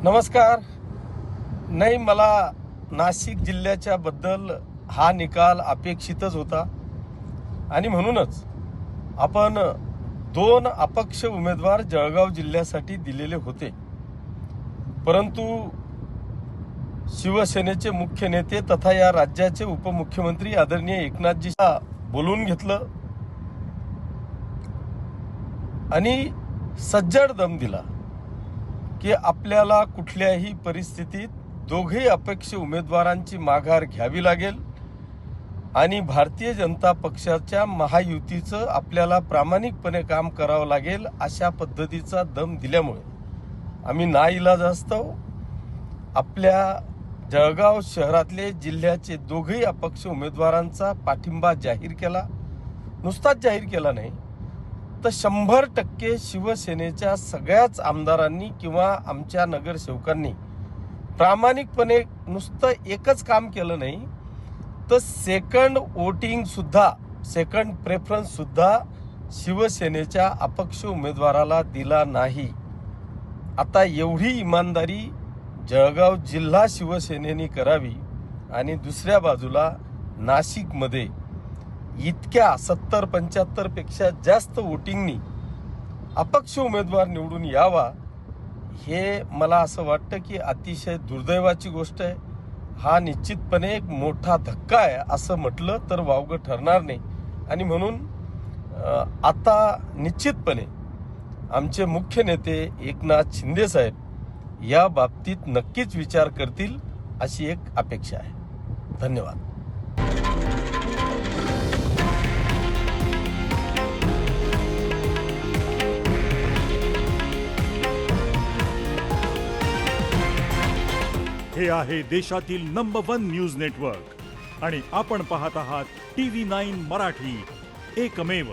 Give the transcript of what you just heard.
नमस्कार. नाही, मला नाशिक जिल्ह्याच्या बद्दल हा निकाल अपेक्षितच होता आणि म्हणूनच आपण 2 अपक्ष उमेदवार जळगाव जिल्ह्यासाठी दिलेले होते. परंतु शिवसेनेचे मुख्य नेते तथा या राज्याचे उपमुख्यमंत्री आदरणीय एकनाथजी बोलून घेतलं आणि सज्जड दम दिला की आपल्याला कुठल्याही परिस्थितीत दोघेही अपक्ष उमेदवारांची माघार घ्यावी लागेल आणि भारतीय जनता पक्षाच्या महायुतीचं आपल्याला प्रामाणिकपणे काम करावं लागेल, अशा पद्धतीचा दम दिल्यामुळे आम्ही नाईलाजास्तव आपल्या जळगाव शहरातले जिल्ह्याचे दोघेही अपक्ष उमेदवारांचा पाठिंबा जाहीर केला. नुसताच जाहीर केला नाही तर 100% शिवसेनेच्या सगळ्याच आमदारांनी किंवा आमच्या नगरसेवकांनी प्रामाणिकपणे नुसतं एकच काम केलं नाही तर सेकंड वोटिंग सुद्धा, सेकंड प्रेफरन्स सुद्धा शिवसेनेच्या अपक्ष उमेदवाराला दिला नाही. आता एवढी इमानदारी जळगाव जिल्हा शिवसेनेने करावी आणि दुसऱ्या बाजूला नाशिकमध्ये इतक्या 70-75 पेक्षा जास्त वोटिंगनी अपक्ष उमेदवार निवडून यावा, हे मला असं वाटतं की अतिशय दुर्दैवाची गोष्ट आहे. हा निश्चितपणे एक मोठा धक्का आहे असं म्हटलं तर वावगं ठरणार नाही. आणि म्हणून आता निश्चितपणे आमचे मुख्य नेते एकनाथ शिंदे साहेब या बाबतीत नक्कीच विचार करतील अशी एक अपेक्षा आहे. धन्यवाद. हे आहे देशातील नंबर 1 न्यूज नेटवर्क आणि आपण पाहत आहात TV9 मराठी, एकमेव.